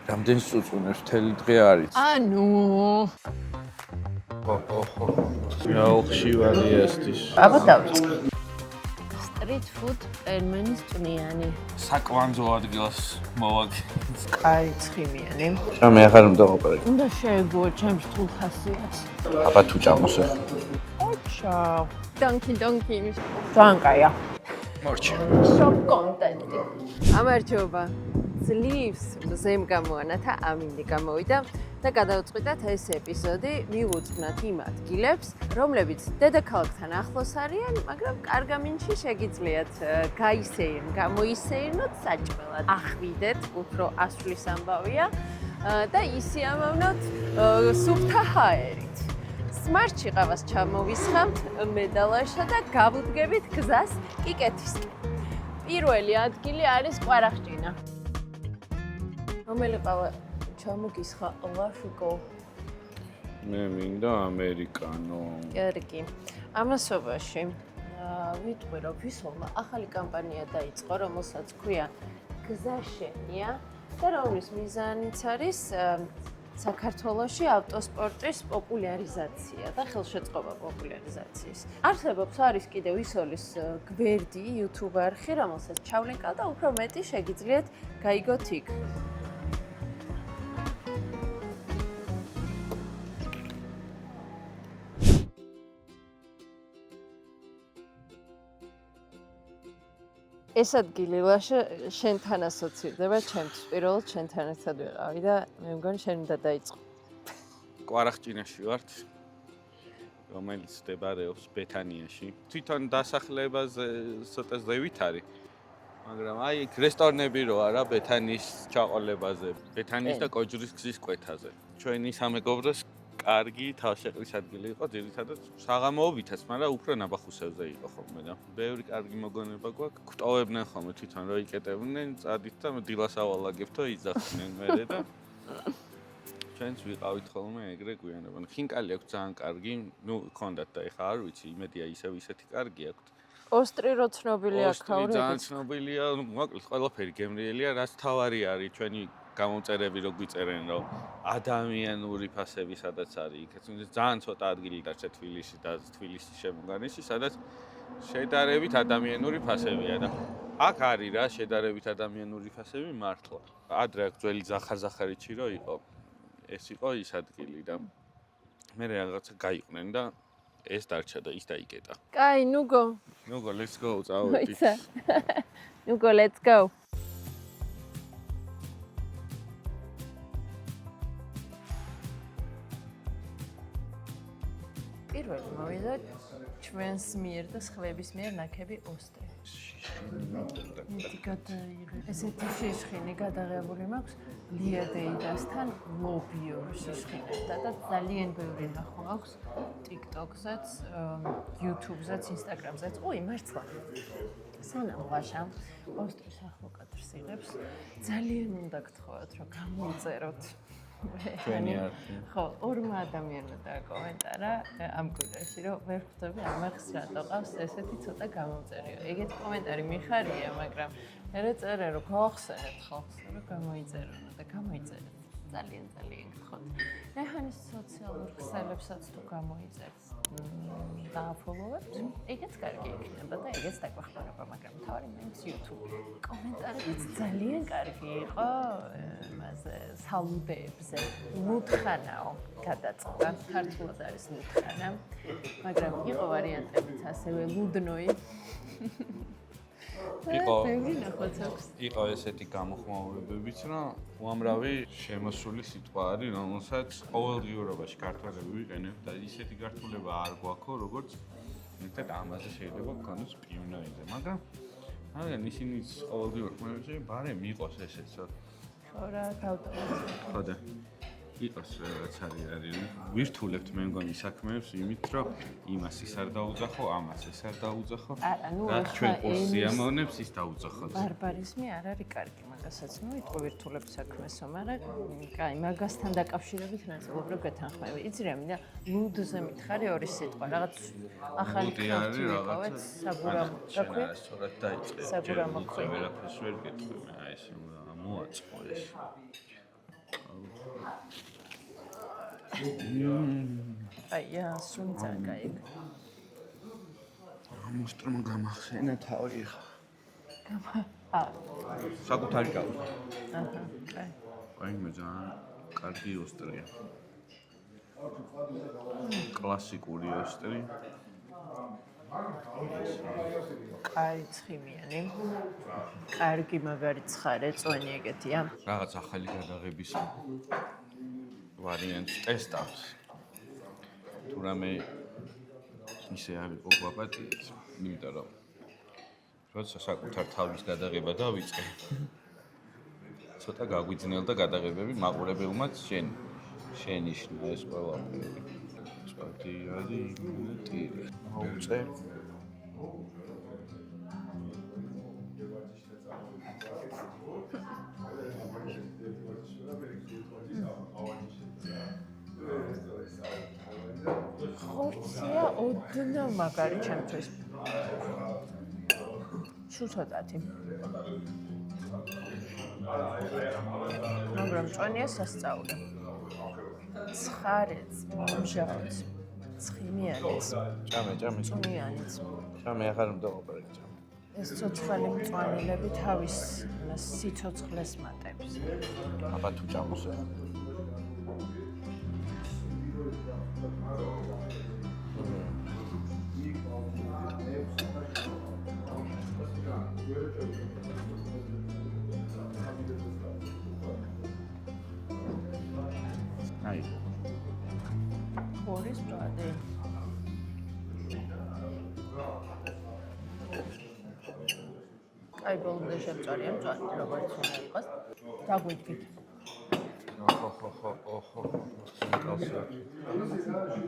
რამდენი წუწუნებს მთელი დღე არის? ანუ ხშირი ესtis. აბა დავიწყე. Street food ტერმინის წვნიანი. საკვანძო ადგილას მოვაგე. კაი ცხიმიანი. მე ახარ უნდა ვოპერებ. უნდა შეეგუო ჩემს თულხასიათს. აბა თუ ჭამოსე. ოჩა. Donkey. ძალიან კაია. მორჩა. Shop content-ი. ამარჯობა. ძლივს მზემ გამოანათა ამინდი გამოვიდა და გადავწყვიტათ ეს ეპიზოდი მივუძვნათ იმ ადგილებს, რომლებიც დედაქალაქთან ახლოს არიან, მაგრამ კარგამინში შეგიძლიათ გამოისეირნოთ საჭმელად. ახვიდეთ, უფრო ასვლის ამბავია და ისიამოვნოთ სუფთა ჰაერით. Smartში ყავას ჩამოვისხამთ მე და ლაშა და გავუდგებით გზას კიკეთისკენ. პირველი ადგილი არის კვარახჭინა. რომელი ყავა ჩამოგისხა ლაშუკო? მე მინდა ამერიკანო. კი. ამასობაში ვიტყვი რომ ვისოლმა ახალი კამპანია დაიწყო, რომელსაც ქვია გზაშენია და რომლის მიზანიც არის საქართველოში ავტოსპორტის პოპულარიზაცია და ხელშეწყობა პოპულარიზაციის. არსებობს არის კიდევ ვისოლის გვერდი YouTube არხი, რომელსაც ჩავლენკავ და უფრო მეტი შეგიძლიათ გაიგოთ იქ. ეს ადგილი ლაშა შენთან ასოცირდება ჩემთვის. პირველად შენთან ერთად ვიყავი და მე მგონი შენ უნდა დაიწყო. კვარახჭინაში ვართ, რომელიც მდებარეობს ბეთანიაში. თვითონ დასახლებაზე ცოტა ზევით არის, მაგრამ აი იქ რესტორნები რო არა ბეთანის ჩაყოლებაზე, ბეთანის და კოჯურის გზის კვეთაზე. ჩვენი სამეგობროს კარგი თავშეყრის ადგილი იყო, ძირითადად საღამოობითაც, მაგრამ უფრო ნაბახუსებზე იყო ხოლმე და ბევრი კარგი მოგონება გვაქვს. გვტოვებდნენ ხოლმე თვითონ რო იკეტებდნენ, წადით და დილას ავალაგებთ და იძახდნენ მერე და ჩვენც ვიყავით ხოლმე ეგრე გვიანებან. ხინკალი აქვს ძალიან კარგი, ქონდათ და ეხა არ ვიცი, იმედია ისეთი კარგი აქვს. ოსტრი რო ცნობილი აქაურები. ძალიან ცნობილია, მოკლედ ყველაფერი გემრიელია, რაც თავარი არის ჩვენი გამომწერები რო გვიწერენ, რომ ადამიანური ფასები სადაც არის იქ. ძალიან ცოტა ადგილი დარჩა თბილისში და თბილისის შემოგარენში, სადაც შედარებით ადამიანური ფასებია და აქ არის რა შედარებით ადამიანური ფასები მართლა. ადრე აქ ძველი ზახარ-ზახარიჩი რო იყო, ეს იყო ის ადგილი და მე რაღაცა გაიყვნენ და ეს დარჩა და ის დაიკეტა. კაი, ნუგო, let's go, წავედით. ნუგო, let's go. პირველი მოვიდა ჩვენს მიერ და სხვების მიერ ნაკები ოსტრი. ესეთი შიშხინი გადაღებული მაქვს ლიადეიდასთან ლობიურ შიშხინებთან და ძალიან ბევრი ნახვა აქვს TikTok-ზეც, YouTube-ზეც, Instagram-ზეც. უი, მართლა. სანამ ვაშამ ოსტრის ახლო კადრს იღებს, ძალიან უნდა გთხოვოთ, რომ გამოიწეროთ. ხო, ორმა ადამიანმა დააკომენტარა ამ გვერდში, რომ ვერ ხვდები ამას რატო ყავს ესეთი ცოტა გამომწერიო. ეგეთი კომენტარი მიხარია, მაგრამ მე წერე რომ გავახსენეთ ხალხს, რომ გამოიწერონ და გამოიწერეთ. ძალიან გთხოვთ. მეჰანის სოციალურ ქსელებსაც თუ გამოიწერთ დააფოლოვებთ, ეგეც კარგი იქნება და ეგეც დაგვეხმარება, მაგრამ თავი მეც YouTube კომენტარებიც ძალიან კარგი იყო იმაზე სალუდეებზე. ლუთხანაო გადაწყდა, ქართულად არის ლუთხანა, მაგრამ იყო ვარიანტებიც ასევე ლუდნოი. იყო ესეთი გამოხმაურებებიც, რომ უამრავი შემოსული სიტყვა არის, რომელსაც ყოველდღიურობაში ქართველები ვიყენებთ და ისეთი გართულება არ გვაქვს, როგორც ერთად ამაზე შეიძლება გქონდეს პიონერზე, მაგრამ ისინი ყოველდღიურ ხმებში ბარემ იყოს ესეც. ხო რა, გავტოვოთ. ხო და იყოს რაღაც არის ვირთულებთ მე მგონი საქმეებს იმით რომ იმას ის არ დაუძახო, ამას ეს არ დაუძახო. არა, ნუ ახლა ჩვენ პოზიციამონებს ის დაუძახოთ. ბარბარიზმი არ არის კარგი, მაგასაც მოვიტყვი ვირთულებთ საქმესო, მაგრამ კაი, მაგასთან დაკავშირებით ნაწილობრივ გეთანხმები. იცი რა მინდა, ლუდზე მითხარი ორი სიტყვა, რაღაც ახალი ქართული ყავეთ, საბურამო. რა სწორად დაიწყე. საბურამო. ვერაფერს ვერ გეტყვი მე, აი ეს მოაწყო ეს. აია, სუნძან კაი. მოსტრომ გამახსენა თავი ხა. აა, საკუთარი გავ. აჰა, კაი. აი მე ძალიან კარგი ოსტრია. კლასიკური ოსტრი. კაი ცხიმიანი. კარგი მაგარი ცხარე წვენი ეგეთია. რაღაც ახალი გადაღების ვარიანტს ტესტავს. თუ რამე ისე არ იყო გვაპატიეთ, იმიტომ რომ როცა საკუთარ თავის გადაღება დავიწყე, ცოტა გაგვიძნელდა გადაღებები, მაყურებელმაც შენიშნა ეს ყველაფერი. წვეთი არის ტირი. აუწე. ხორცია ოდნავ მაგარი ჩემთვის. შუცოდათი. მაგრამ წვენია სასწაული. ცხარეც, მომჟავიც, ცხიმიანიც, ჭამე. წვნიანიც. ჭამე ახარ უნდა ოპერაცია. ეს ცოცხალი მწვანილები თავის სიცოცხლეს მატებს. აბა თუ ჭამოსე. აი. ხორის მწვადი. აი ბოლომდე შემწარია მწვადი, როგორც უნდა იყოს. დაგვიდგით. ოჰო.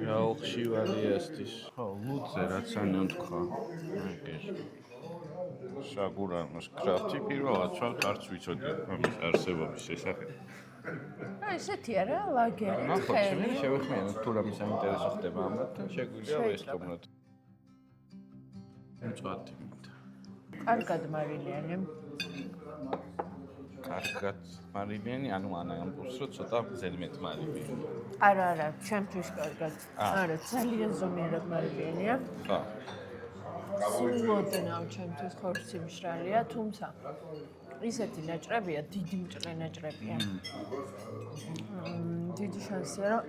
რაუხში ვარი ესtis. ხო, ლუძე რაც ანან თქვა. ეს საგურანოს კრაფტი პირველად ვთქვათ, არც ვიცოდი ამის არსებობის შესახებ. აი ესეთი არა, ლაგერი, ნახოთ, ხელი. შევეხმიანოთ თუ რამე საინტერესო ხდება ამათ, შეგვიძლია ვესწრებოთ. მწვადი. კარგად მარილიანი. კარგად მარილიანი, ანუ ანამპულს რო ცოტა ზედმეტ მარილიანი. არა, ჩემთვის კარგად. არა, ძალიან ზომიერად მარილიანია. ხა. სულოდნავ ჩემთვის ხორცი მშრალია, თუმცა ისეთი ნაჭრებია, დიდი მჭრე ნაჭრებია. დიდი შანსია, რომ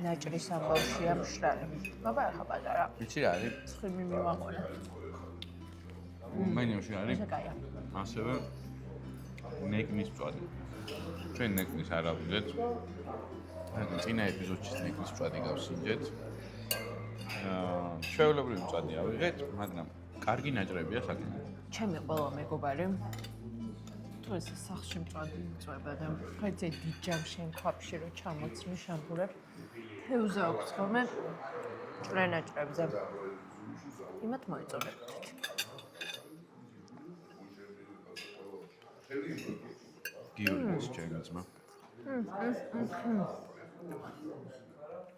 ნაჭრის ამბავშია მშრალი. აბა ახლა პატარა. ვიცი რა არის? ცხიმი მივაყოლე. მენიუში არის ესე კაია. ასევე ნეკნის მწვადი. ჩვენ ნეკნის არ ავიღეთ. წინა ეპიზოდში ნეკნის მწვადი გავსინჯეთ. ჩვეულებრივი მწვადი ავიღეთ, მაგრამ კარგი ნაჭრებია საკმაოდ. ჩემი ყველა მეგობარი თუ ეს სახლში მწვადი იწვება და ხეცე დიდ ჯამში ან ქვაფში რო ჩამოცნი შამპურებს ფეუზე აქვს ხოლმე ჭრენაჭრებზე. იმათ მოეწოდებოდით. გიორგის ჩემი ძმა.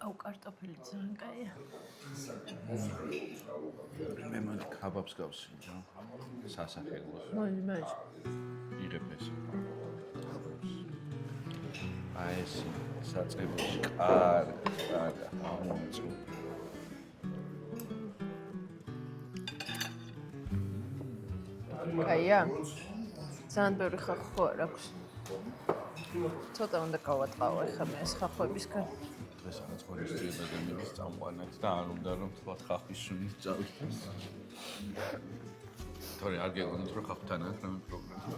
აუ კარტოფილი ძალიან კაია. მე მოდი კაბაბს გავსინჯო. სასახელოს. მოდი. იღებ ეს. აი ეს საწებოში კარგი ამომწუ. კაია. ძალიან ბევრი ხახო არ აქვს. ცოტა უნდა გავატყავო ახლა მე ეს ხახვებისგან. დღესაც ღონისძიება გამიგის წამყვანად და არ უნდა რომ თქვა ხახვის შუნის წავიდეს. თორე არ გეგონოთ რომ ხახთან აქვს რამე პროგრამა.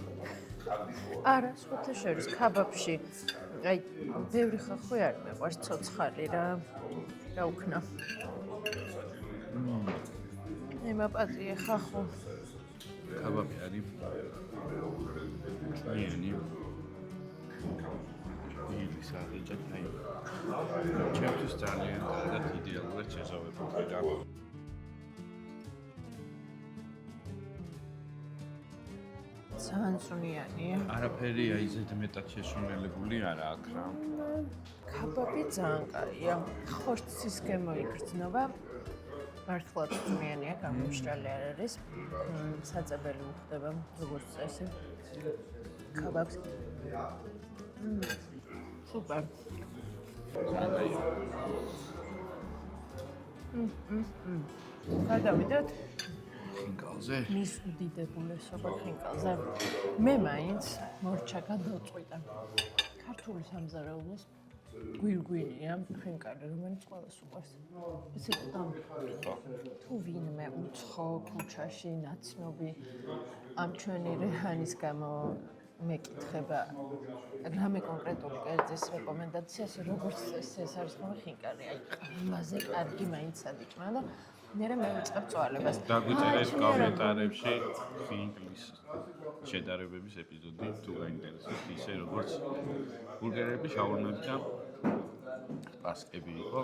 არა, სხვათა შორის კაბაბში აი ბევრი ხახვი არ მეყვარს, ცოცხალი რა უკნა. მაპატიე ხახო. კაბაბი არის ჭვიანი. ის აღიჭა აი. ჩემთვის ძალიან კარგად იდეალურად შეზავებული რა. ძალიან წვნიანია. არაფერი აი ზედმეტად შესრულებული არა აქ რა. კაბაბი ძალიან კაია. ხორცის გემო იგრძნობა. მართლაც წვნიანია, გამომშრალი არ არის. საწებელი უხდება როგორც წესი. ქაბაბს. Super. გადავიდეთ ხინკალზე. მის უდიდებულესობა ხინკალზე. მე მაინც მორჩა გადავწყვიტა. ქართული სამზარეულოს გვირგვინია ხინკალი, რომელიც ყველას უყვარს. იცით ამ თუ ვინმე უცხო ქუჩაში ნაცნობი ამ ჩვენი რეჰანის გამო მეკითხება რამე კონკრეტული კერძის რეკომენდაციას, როგორც ეს არის ხოლმე ხინკალი, აი ყველაზე კარგი მაინც ადიჭმა და მერე მე ვიწყებ წვალებას. დაგვიწერეთ კომენტარებში ხინკლის შედარებების ეპიზოდი თუ გაინტერესებს ისე როგორც ბურგერები, შაურმები და პასტები იყო.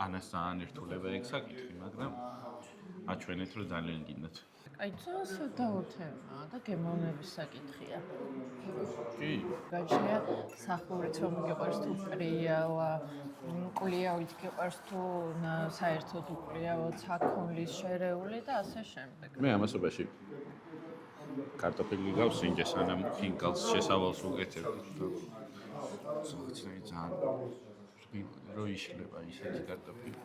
ანასთან ერთულება ეგ საკითხი, მაგრამ აჩვენეთ რომ ძალიან გინდათ. აი სადაო თემა და გემოვნების საკითხია. კი. გაჩნია სახურით რომ გიყვარს თუ პრიალა, კლიავით გიყვარს თუ საერთოდ უკლიავად საქონლის შერეული და ასე შემდეგ. მე ამასობაში კარტოფილი გავს ინჯე სანამ ხინკალს შესავალს უკეთებ. ძალიან რო იშლება ისეთი კარტოფილი.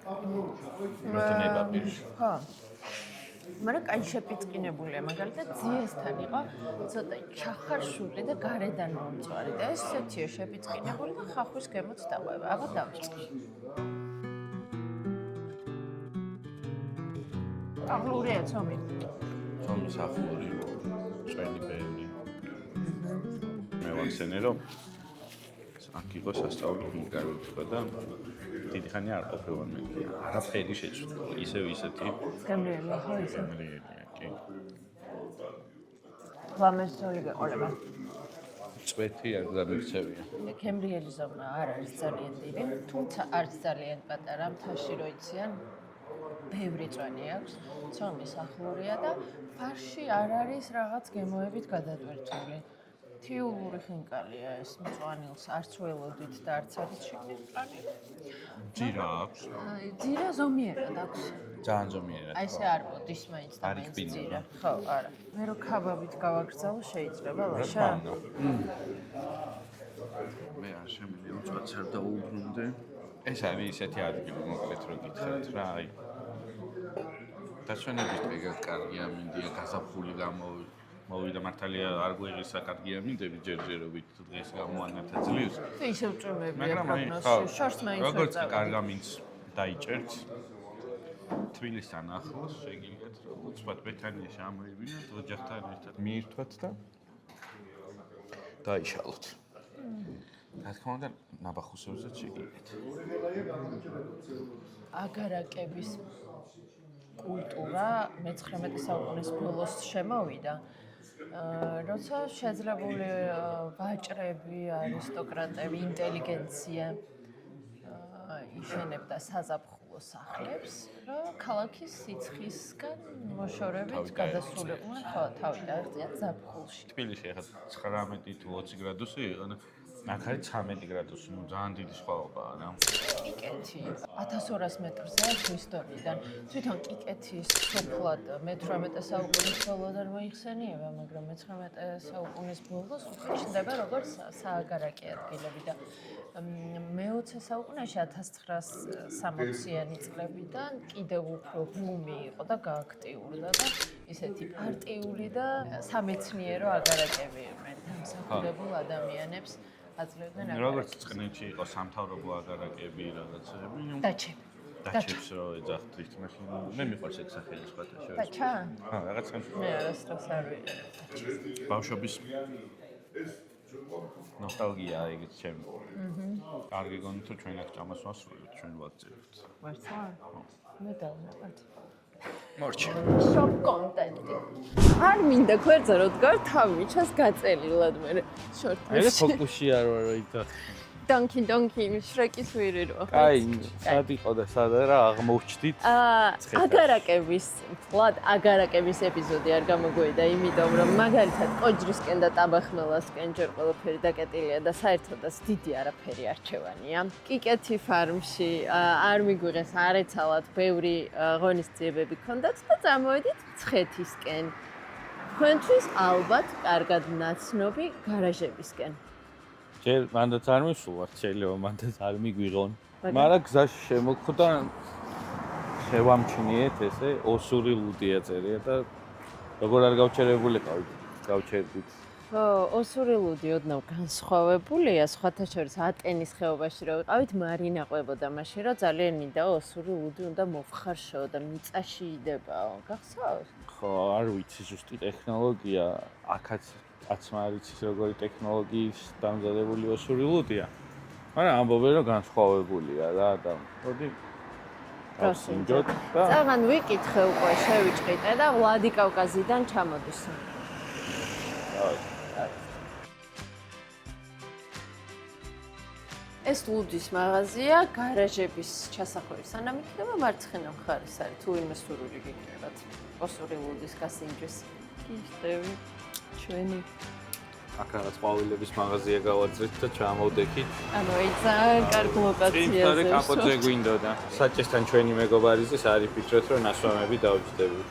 როთნება პირში. ხო. მაგრამ კაი შეპიწყინებულია, მაგალითად ძიესთან იყო ცოტა ჩახარშული და გარედან მომწვარი და ესეთია შეპიწყინებული და ხახვის გემოც დაყვება. აბა დავწყი. აღლურია ცომი. ცომი სახური, ჭვენი ბევრი. მე ვახსენე რომ აქ იყო სასწავლო ხინკალი თქვა და დიდი ხანი არ ყოფილა მე. არაფერი შეჭრა. ისევ ისეთი. გემრიელი ხო ისე? გემრიელია, კი. ლამესწოლი გეყოლება. წვეთი არ გამიქცევია. გემრიელი ზომა არ არის ძალიან დიდი, თუმცა არც ძალიან პატარა, მთაში რო იციან ბევრი წვენი აქვს, ცომის ახლურია და ფარში არ არის რაღაც გემოებით გადატვირთული. თიულური ხინკალია ეს მწვანილს არც ველოდით და არც არის შიგნით მწვანილი. ჯირა აქვს. ჯირა ზომიერად აქვს. ძალიან ზომიერად. აი ესე არ მოდის მაინც და მაინც არის ჯირა. ხო, არა. მე რო ქაბაბით გავაგრძელო შეიძლება ლაშა? მე არ შემიძლია უცბად არ დაუბრუნდე. ეს არის ისეთი ადგილი მოკლედ რო გითხრათ რა, აი. დაშვენების დღე კარგია მინდია გაზაფხული მოვიდა მართალია არ გვეღირს საკარგია მინდები ჯერჯერობით დღეს გამოანათა ძლივს. ისე ვწვიმებია მაგრამ აი პროგნოზში. შორს მაინც როგორც კარგა მინც დაიჭერთ თბილისთან ახლოს შეგიძლიათ რომ უცბად ბეთანიაში ამოევინოთ ოჯახთან ერთად მიირთვათ და დაიშალოთ. რა თქმა უნდა ნაბახუსებსაც შეგიძლიათ. აგარაკების კულტურა მე-19 საუკუნის ბოლოს შემოვიდა. როცა შეძლებული ვაჭრები, არისტოკრატები, ინტელიგენცია იშენებდა საზაფხულო სახლებს, რომ ქალაქის სიცხისგან მოშორებით გადასულიყვნენ თავი დააღწიათ ზაფხულში. თბილისში ახლა 19 თუ 20 გრადუსი იყო. აქ არის 13 გრადუსი, ნუ ძალიან დიდი სხვაობაა რა. კიკეთი 1200 მეტრზე აქვს ისტორიიდან. თვითონ კიკეთის სოფლად მე-18 საუკუნის ბოლოდან მოიხსენიება, მაგრამ მე-19 საუკუნის ბოლოს უხეშდება როგორც სააგარაკე ადგილები და მე-20 საუკუნეში 1960-იანი წლებიდან კიდევ უფრო ბუმი იყო და გააქტიურდა და ისეთი პარტიული და სამეცნიერო აგარაკები იყვნენ დამსახურებულ ადამიანებს აძლევდნენ აგარაკებს. როგორც წნეჩი იყო სამთავრობო აგარაკები რაღაცები, ნუ დაჩები. დაჩებს რო ეძახთ მაშინ მე მიყვარს ეგ სახელი სხვათა შორის. დაჩა? ხა, რაღაცა მე არასდროს არ ვიყიდე. ბავშვობის ნოსტალგია ეგეც ჩემი. კარგი გონი თუ ჩვენ აქ ჭამას ვასრულებთ, ჩვენ ვაგზავნებთ. ვარცა? მე დავნახოთ. მორჩა. შოპ კონტენტი. არ მინდა გვერდზე რო დგარ თავი მიჩას გაწელილად მე შორტში. აი ფოკუსში არ ვარ იქა. დონკი შრეკის ვირი რო. აი, სად იყო და სად რა აღმოჩდით? აგარაკების, ფლად აგარაკების ეპიზოდი არ გამოგვეიდა, იმიტომ რომ მაგალითად კოჯრისკენ და ტაბახმელასკენ ჯერ ყველაფერი დაკეტილია და საერთოდაც დიდი არაფერი არჩევანია. კიკეთი ფარმში არ მიგვიღეს არეცალად ბევრი ღონისძიებები ქონდათ და წამოვედით მცხეთისკენ. თქვენთვის ალბათ კარგად ნაცნობი გარაჟებისკენ. ჯერ მანდაც არ მისულვართ, შეიძლება მანდაც არ მიგვიღონ. მაგრამ გზაში შემოხვდა შევამჩნიეთ ესე ოსური ლუდია წერია და როგორ არ გავჩერებულიყავით, გავჩერდით. ხო, ოსური ლუდი ოდნავ განსხვავებულია, სხვათა შორის ატენის ხეობაში რო ვიყავით, მარინა ყვებოდა მაშინ, რომ ძალიან მინდა ოსური ლუდი უნდა მოვხარშო და მიწაში იდებაო. გახსოვს? ხო, არ ვიცი ზუსტი ტექნოლოგია, აქაც კაცმა არ იცის როგორი ტექნოლოგიის დამზადებული ოსური ლუდია. მაგრამ ამბობენ რომ განსხვავებულია რა და მოდი გავსინჯოთ და წაღან ვიკითხე უკვე შევიჭყიდე და ვლადიკავკაზიდან ჩამოდის. ეს ლუდის მაღაზია გარაჟების ჩასახვევის სანამ იქნება მარცხენა მხარეს არის თუ ვინმე სურვილი გიქნებათ ოსური ლუდის გასინჯვის. გიხდები ჩვენი აქ რაღაც ყვავილების მაღაზია გავაძრეთ და ჩამოვდექით. ანუ აი ძალიან კარგი ლოკაციაა. წინ კაპოძე გვინდოდა. საჭესთან ჩვენი მეგობარიზის არის ფიქრობთ რომ ნასვამები დავჯდებით.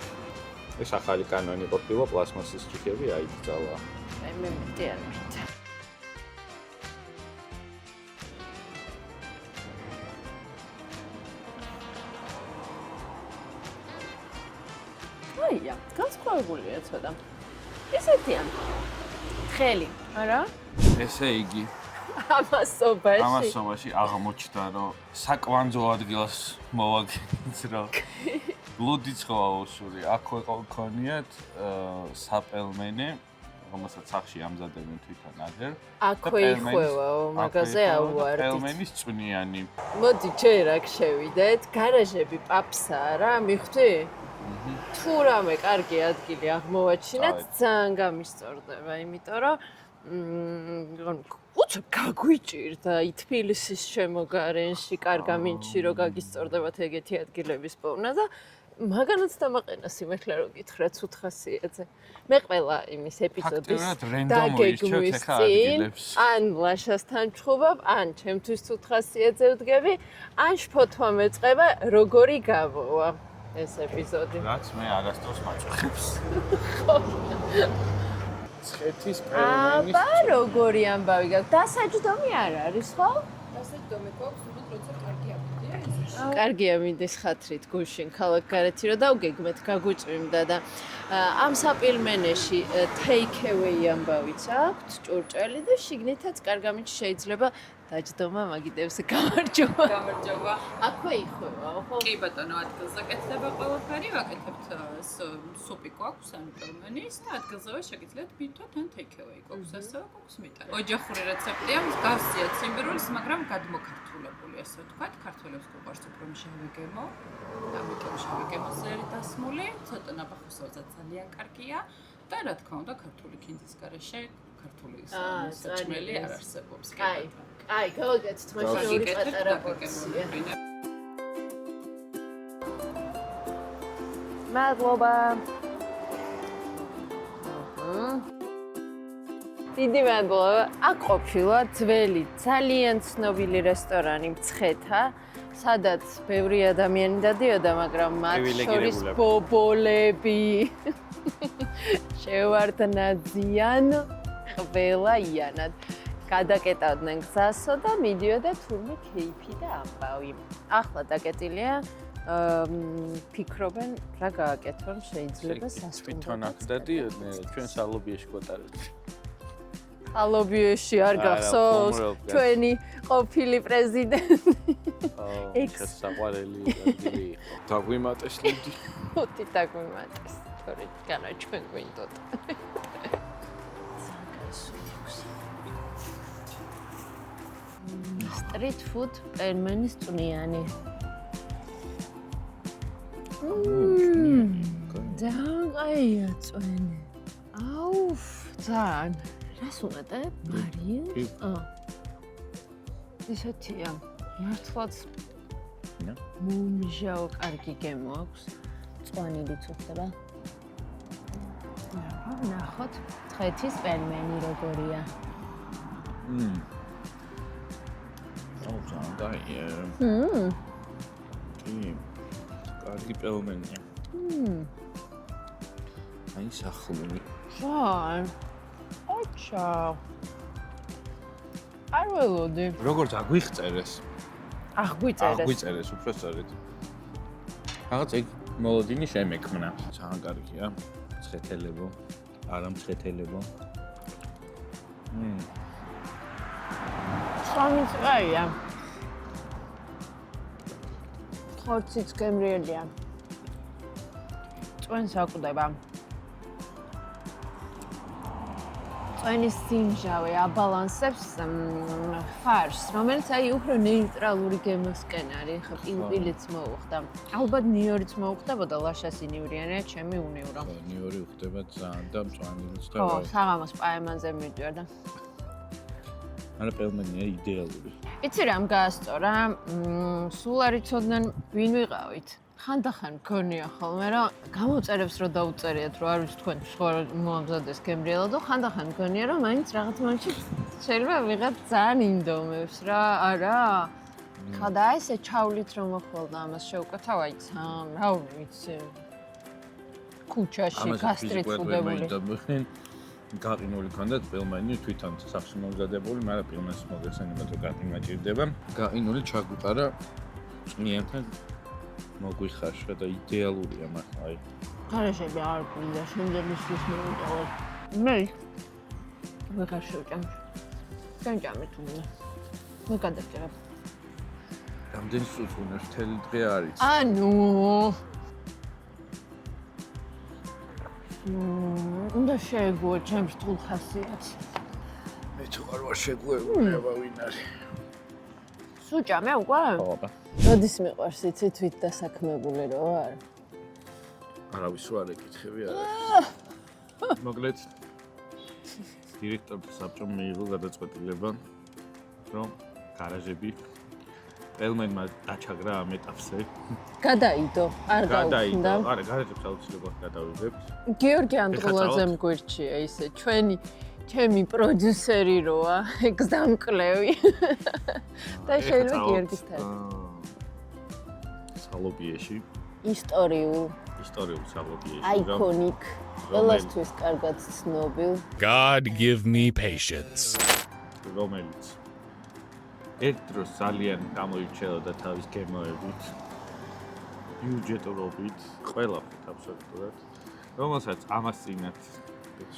ეს ახალი კანონი ყოფილა პლასმასის ჭიქები აიკრძალა. აი მე მეტი არ მინდა. აია, განსხვავებულია ცოტა. ესეთია. ხელი, არა? ესე იგი, ამასობაში. ამასობაში აღმოჩნდა რომ საკვანძო ადგილას მოვაგინეთ რომ ლუდიც ხო ოსური. აქვე გქონიათ საპელმენი, რომელსაც სახში ამზადებენ თვითონ აგერ. აქვე იხვევაო, მაგაზე ავუარდით. პელმენის წვნიანი. მოდი ჯერ აქ შევიდეთ. გარაჟები პაპსაა რა, მიხვდი? თუ რამე კარგი ადგილი აღმოვაჩინეთ, ძალიან გამისწორდება, იმიტომ რომ უცებ გაგვიჭირდა თბილისის შემოგარენში, კარგამინჩი რო გაგისწორდებათ ეგეთი ადგილების პოვნა და მაგანაც დამაყენა სიმართლე რო გითხრათ უთხასიათზე. მე ყველა იმის ეპიზოდის დაგეგმვის წინ, ან ლაშასთან ჩხუბობ, ან ჩემთვის უთხასიათზე ვდგები, ან შფოთვა მეწყება, როგორი გამოვა. ეს ეპიზოდი. რაც მე არასდროს მაჭხებს. ცხეთის პელმენის. აბა, როგორი ამბავი გაქვს? დასაჯდომი არ არის, ხო? დასაჯდომი გვაქვს, უბრალოდ როცა კარგი ამინდია ის. კარგი ამინდის ხათრით გუშინ ქალაქ გარეთი რო დავგეგმეთ, გაგვიწვიმდა და ამ საპილმენეში take away ამბავიც აქვს, ჭურჭელი და შიგნითაც კარგამინჩი შეიძლება დაჯდომა მაგიდებს გამარჯობა. გამარჯობა. აქვე იხვევაო, ხო? კი ბატონო, ადგილზე კეთდება ყველაფერი, ვაკეთებთ სუპი გვაქვს, ანუ პელმენის და ადგილზევე შეგიძლიათ ბითოთ ან take away გვაქვს, ასევე გვაქვს მიტანი. ოჯახური რეცეპტია, მსგავსია ციმბირულის, მაგრამ გადმოქართულებული, ასე ვთქვათ, ქართველებს გვყარს უფრო მშრალი გემო, ამიტომ შავი გემოზე დასმული, ცოტა ნაბახუსავზე ძალიან კარგია და რა თქმა უნდა, ქართული კინძის გარეშე ქართული საჭმელი არ არსებობს. აი, გავაკეთეთ მაშინ ორი პატარა პორცია. მადლობა. დიდი მადლობა. აქ ყოფილა ძველი, ძალიან ცნობილი რესტორანი მცხეთა, სადაც ბევრი ადამიანი დადიოდა, მაგრამ მათ შორის ბობოლები შევარდნაძიან ყველა იანად. გადაკეტავდნენ გზასო და მიდიოდა თურმე кейფი და ამბავი. ახლა დაკეტილია, ფიქრობენ რა გააკეთონ, შეიძლება სასტუმრო. თვითონ აქ დადიოდნენ, ჩვენ სალობიაში გვატარებთ. სალობიაში არ გახსოვს ჩვენი ყოფილი პრეზიდენტი. ეს საყვარელი ადგილი იყო. დაგვიმატეს ლუდი. უთი დაგვიმატეს. თორე განა ჩვენ გვინდოთ. Street food პელმენის წვნიანი. ძალიან კაია წვენი. აუф, ძალიან. რას უმეტებ? მარია? ისეთია. მართლაც მომჟაო კარგი გემო აქვს. წვანილიც უხდება. ნახოთ, ცხეთის პელმენი როგორია. დაია. კი. კარგი პელმენია. აი სახლი. ჩაი. აჩა. არ ველოდი. როგორც აგვიღწერეს. აღვიწერეს. აგვიწერეს უფრო სწორედ. რაღაც ეგ მოლოდინი შემექმნა. ძალიან კარგია. მცხეთელებო. არა მცხეთელებო. სამიც ყაია. ხორციც გემრიელია. წვენს აკვდება. წვენის სიმჟავე აბალანსებს ფარშს, რომელიც აი უფრო ნეიტრალური გემოსკენ არის, ხა პილპილიც მოუხდა. ალბათ ნიორიც მოუხდებოდა ლაშას ინივრიანია, ჩემი უნივრო. ნიორი უხდება ძალიან და მწვანილიც და ხო, საღამოს პაემანზე მივდივარ და არა პელმენია იდეალური. იცი რამ გაასწორა? სულ არ იცოდნენ ვინ ვიყავით. ხანდახან მგონია ხოლმე, რომ გამოწერებს რომ დაუწერიათ, რომ არ ვიცი თქვენ სხვა მოამზადეს გემრიელად, და ხანდახან მგონია, რომ მაინც რაღაც მომენტში შეიძლება ვიღებ ძალიან ინდომებს რა, არა? ხადა ესე ჩავლით რომ მოხვალდა ამას შევკეთავ, აი ძალიან, რა ვიცი. ქუჩაში გასტრიტფუდებული. გაყინული ქონდათ პელმენი თვითონ სახში მომზადებული, მაგრამ პელმენს მოგესალმებით რომ გაყინა ჭირდება. გაყინული ჩაგვიყარა წვნიანთან მოგვიხარშა და იდეალურია მართლა აი. ხარაშები არ გვინდა შემდეგი ის მოვიტოვე. მე ვეღარ შევჭამ. განჭამეთ უნდა. მე გადავჭერებ. რამდენი სულს უნდა მთელი დღე არის? ანუ უნდა შეგუო ჩემს თულხასიათს. მე თუ არ ვარ შეგუება ვინ არის? სუჭა მე უკვე? ხო აბა. როდის მიყვარს იცი თვით დასაქმებული რო არ? არავის რო არ ეკითხები არა. მოკლედ დირექტორ საბჭომ მიიღო გადაწყვეტილება რომ გარაჟები პელმენმა დაჩაგრა ამ ეტაპზე. გადაიდო, არ გაუხნდა. არა, გარაჟებს აუცილებლად გადავიღებთ. გიორგი ანდრულაძემ გვირჩია ისე ჩემი პროდიუსერი როა, ეგზამკლევი. და შეიძლება გიორგის თან. სალობიეში, ისტორიულ სალობიეში. აიკონიკ, ყველასთვის კარგად ცნობილ. God give me patience. რომელიც ერთ დროს ძალიან გამოირჩეოდა თავის გემოებით, ბიუჯეტურობით, ყველაფრით აბსოლუტურად, რომელსაც ამას წინათ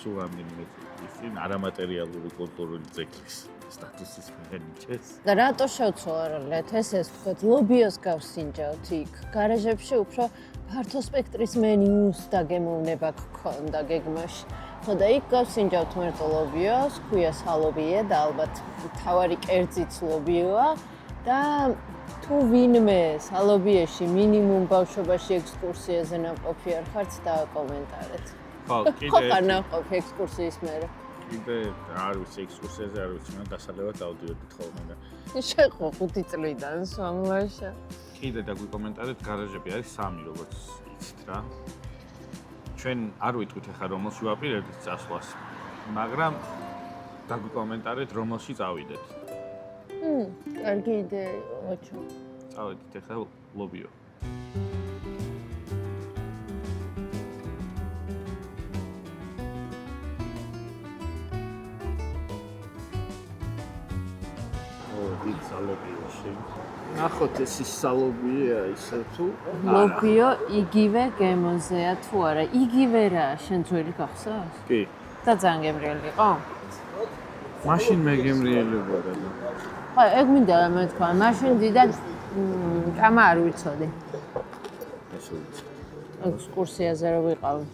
სულ რამდენიმე წლის წინ არამატერიალური კულტურული ძეგლის სტატუსის მიენიჭეს. და რატო შევცვალეთ ეს ვთქვათ, ლობიოს გავსინჯავთ იქ. გარაჟებში უფრო ფართო სპექტრის მენიუს დაგემოვნება გქონდა გეგმაში. ხო და იქ გავსინჯავთ მარტო ლობიოს, ქვია სალობიე და ალბათ თავარი კერძიც ლობიოა და თუ ვინმე სალობიეში მინიმუმ ბავშვობაში ექსკურსიაზე ნამყოფი არ ხართ და კომენტარეთ. ხო, ხო ხარ ნამყოფი ექსკურსიის მერე. კიდე არ ვიცი ექსკურსიაზე არ ვიცი, მაგრამ დასალევად დავდიოდით ხოლმე და შეყო 5 წლიდან სვამლაშა. კიდე დაგვიკომენტარეთ, გარაჟები არის 3, როგორც იცით რა. ჩვენ არ ვიტყვით ახლა რომელში ვაპირებთ წასვლას, მაგრამ დაგვიკომენტარეთ რომელში წავიდეთ. კარგი იდეა ოჩო. წავედით ახლა ლობიო. დიდ სალობიოში. ნახოთ ეს ის სალობია ისე თუ ლობიო იგივე გემოზეა თუ არა? იგივე რა, შენ ძველი გახსოვს? კი. და ძალიან გემრიელი იყო? მაშინ მეგემრიელებოდა და ხო, ეგ მინდა რომ მეთქვა, მაშინ დიდად კამა არ ვიცოდი. ესე ვიცი. ექსკურსიაზე რო ვიყავი.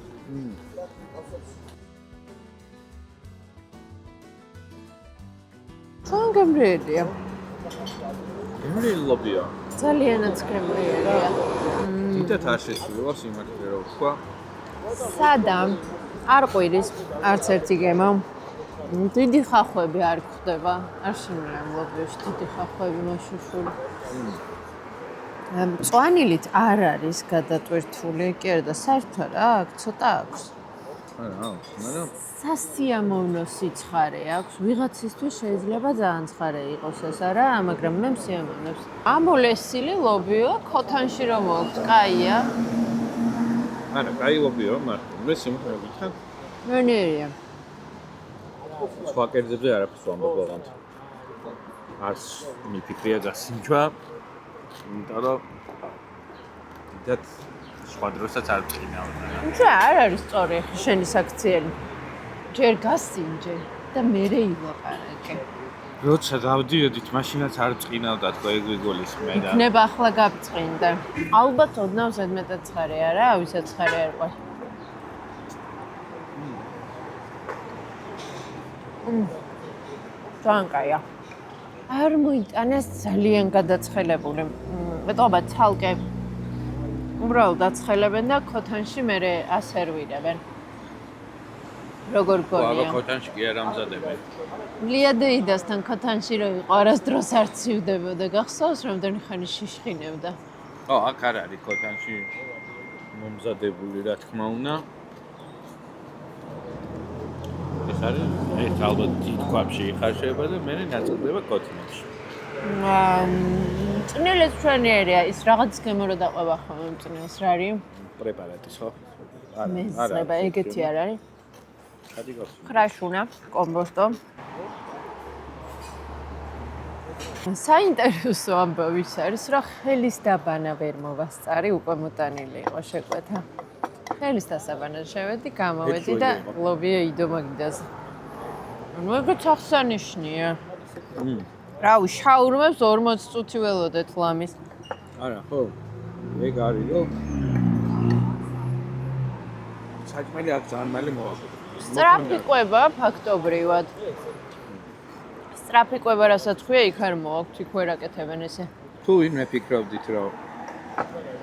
ძალიან გემრიელია. გემრიელი ლობია. ძალიანაც გემრიელია. დიდად არ შესულიყო სიმართლე რა ვთქვა. სადა არ ყვირის არც ერთი გემო. დიდი ხახვები არ გვხდება. არ შემიძლია ლობიოში დიდი ხახვები მოშუშული. მწვანილით არ არის გადატვირთული, კი არა და საერთოდ აქ ცოტა აქვს. არა, მაგრამ სასიამოვნო სიცხარე აქვს. ვიღაცისთვის შეიძლება ძალიან ცხარე იყოს ეს არა, მაგრამ მე მსიამოვნებს. ამოლესილი ლობიო, ქოთანში რომ მოაქვს, კაია. არა, კაი ლობიო, მაგრამ მე სიმართლე გითხრა, მენიერია. სხვა კერძებზე არაფერს ვამბობ ოღონდ. არც მიფიქრია გასინჯვა, იმიტომ რომ დიდად სხვა დროსაც არ წინავდა. არ არის სწორი შენი საქციელი. ჯერ გასინჯე და მერე ილაპარაკე. როცა დავდიოდით, მაშინაც არ წინავდა თქო ეგ ვიგულისხმე და იქნება ახლა გაბწყინდა. ალბათ ოდნავ ზედმეტად ცხარე არა, ვისაც ცხარე არ ყავს. ძალიან კაია. არ მოიტანეს ძალიან გადაცხელებული. მეტყობა ცალკე უბრალოდ აცხელებენ და ქოთანში მერე ასერვირებენ. როგორ აბა გონია? ქოთანში კი არ ამზადებენ. ლიადეიდასთან ქოთანში რო იყო, არასდროს არ ცივდებოდა. გახსოვს რამდენი ხანი შიშხინებდა? აქ არ არის ქოთანში მომზადებული, რა თქმა უნდა. ეს არის ერთ ალბათ დიდ ქვაბში იხარშება და მე ნაწილდება ქოთანში. მწნილიც ჩვენიერია, ის რაღაც გემო რო დაყვება ხოლმე მწნილს რა არის? პრეპარატის ხო? მეზება ეგეთი არ არის? კატეგორია. ხრაშუნა, კომბოსტო. საინტერესო ამბავი არის, რომ ხელის დაბანა ვერ მოვასწარი, უკვე მოტანილი იყო შეკვეთა. ხელის დასაბანად შევედი, გამოვედი და ლობია იდო მაგიდაზე. ნუ ეგეც აღსანიშნია. რავი, შაურმებს 40 წუთი ველოდეთ ლამის. არა, ხო. ეგ არის, რომ საჭმელი აქ ძალიან მალე მოვაკვდა. სწრაფი ყვება ფაქტობრივად. სწრაფი ყვება რასაც ქვია, იქ არ მოაქვთ, იქ ვერ აკეთებენ ესე. თუ ვინმე ფიქრობდით, რომ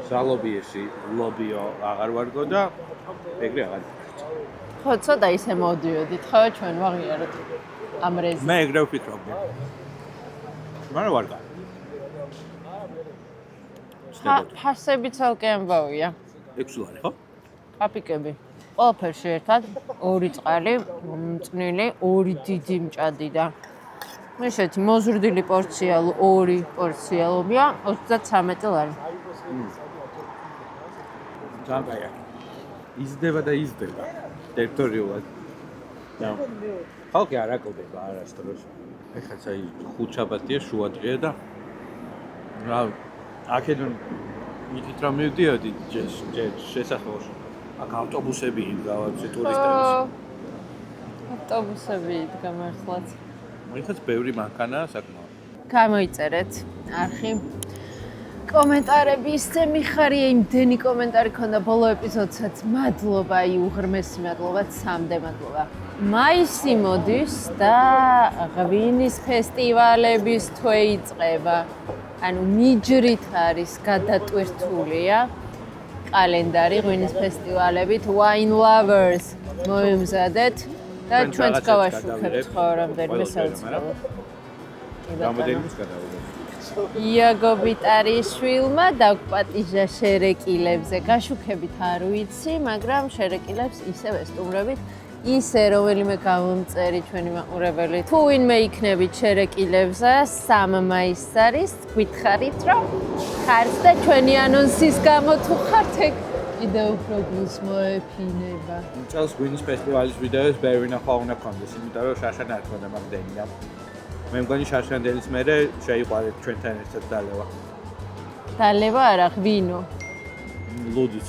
ზალობიესი ლობიო აღარ ვარგო და ეგრე აღარ ვფიქრობთ. ხო, ცოტა ისე მოდიოდით, ხო, ჩვენ ვაღიაროთ ამ რეზს. მე ეგრე ვფიქრობდი. მაგრამ ვარგა. ფასები ცალკე ამბავია. ექსულარი, ხო? პაპიკები. ყველაფერში ერთად 2 წყალი, მწნილი, 2 დიდი მჭადი და ესეთი მოზრდილი პორცია, 2 პორცია ლობია, 33 ლარი. ძალიან კაია. იზრდება და იზრდება ტერიტორიულად. და ხალხი არ აკობება არასდროს. ეხლა საი ხუთშაბათია, შუადღეა და რა აქედან მითით რომ მივდიოდი ჯერ შესაძლოა აქ ავტობუსები იდგავთ ტურისტების. ავტობუსები იდგა მართლაც. მოიხაც ბევრი მანქანაა საკმაოდ. გამოიწერეთ არხი. კომენტარები ისე მიხარია, იმდენი კომენტარი ქონდა ბოლო ეპიზოდსაც. მადლობა, უღრმესი მადლობა, სამდე მადლობა. მაისი მოდის და ღვინის ფესტივალების თვე იწყება. ანუ მიჯრით არის გადატვირთულია კალენდარი ღვინის ფესტივალებით Wine Lovers მოიმზადეთ და ჩვენც გავაშუქებთ ხო რამდენიმე საოცრად. რამოდენიც გადავიღეთ. იაგო ბიტარიშვილმა დაგვპატიჟა შერეკილებზე. გაშუქებით არ ვიცი, მაგრამ შერეკილებს ისევ ესტუმრებით. ისე რომელიმე გამომწერი ჩვენი მაყურებელი. თუ ვინმე იქნებით შერეკილებზე 3 მაისს არის, გითხარით რომ ხართ და ჩვენი ანონსის გამო თუ ხართ ეგ კიდევ უფრო გულს მოეფინება. წელს ღვინის ფესტივალის ვიდეოს ბევრი ნახვა უნდა გქონდეს, იმიტომ რომ შაშან არ ქონდა მაგდენი და მე მგონი შაშანდელის მერე შეიყვარეთ ჩვენთან ერთად დალევა. დალევა არა, ღვინო. ლუდიც.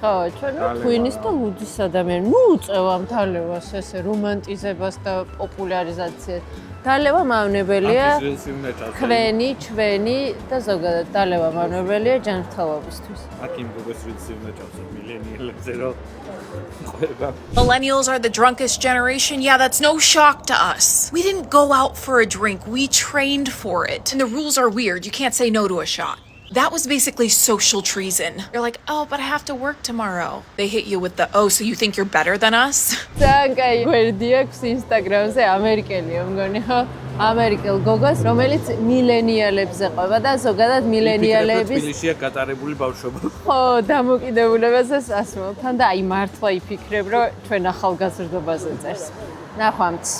ხო, ჩვენ ღვინის და ლუდის ადამიანი. ნუ უწევამ დალევას ესე რომანტიზებას და პოპულარიზაციას. დალევა მავნებელია ქვენი, ჩვენი და ზოგადად დალევა მავნებელია ჯანმრთელობისთვის. აქ იმ გოგოს ვიცი უნდა ჩავსოთ მილენიელებზე რომ ყვება. Millennials are the drunkest generation. Yeah, that's no shock to us. We didn't go out for a drink. We trained for it. And the rules are weird. You can't say no to a shot. That was basically social treason. You're like, oh, but I have to work tomorrow. They hit you with the, oh, so you think you're better than us? ძალიან კაი გვერდი აქვს ინსტაგრამზე ამერიკელია მგონი ხო? ამერიკელ გოგოს, რომელიც მილენიალებზე ყვება და ზოგადად მილენიალების თბილისია გატარებული ბავშვობა. ხო, დამოკიდებულებასაც ასმოთან და აი მართლა იფიქრებ, რომ ჩვენ ახალგაზრდობაზე წერს. ნახვამდის.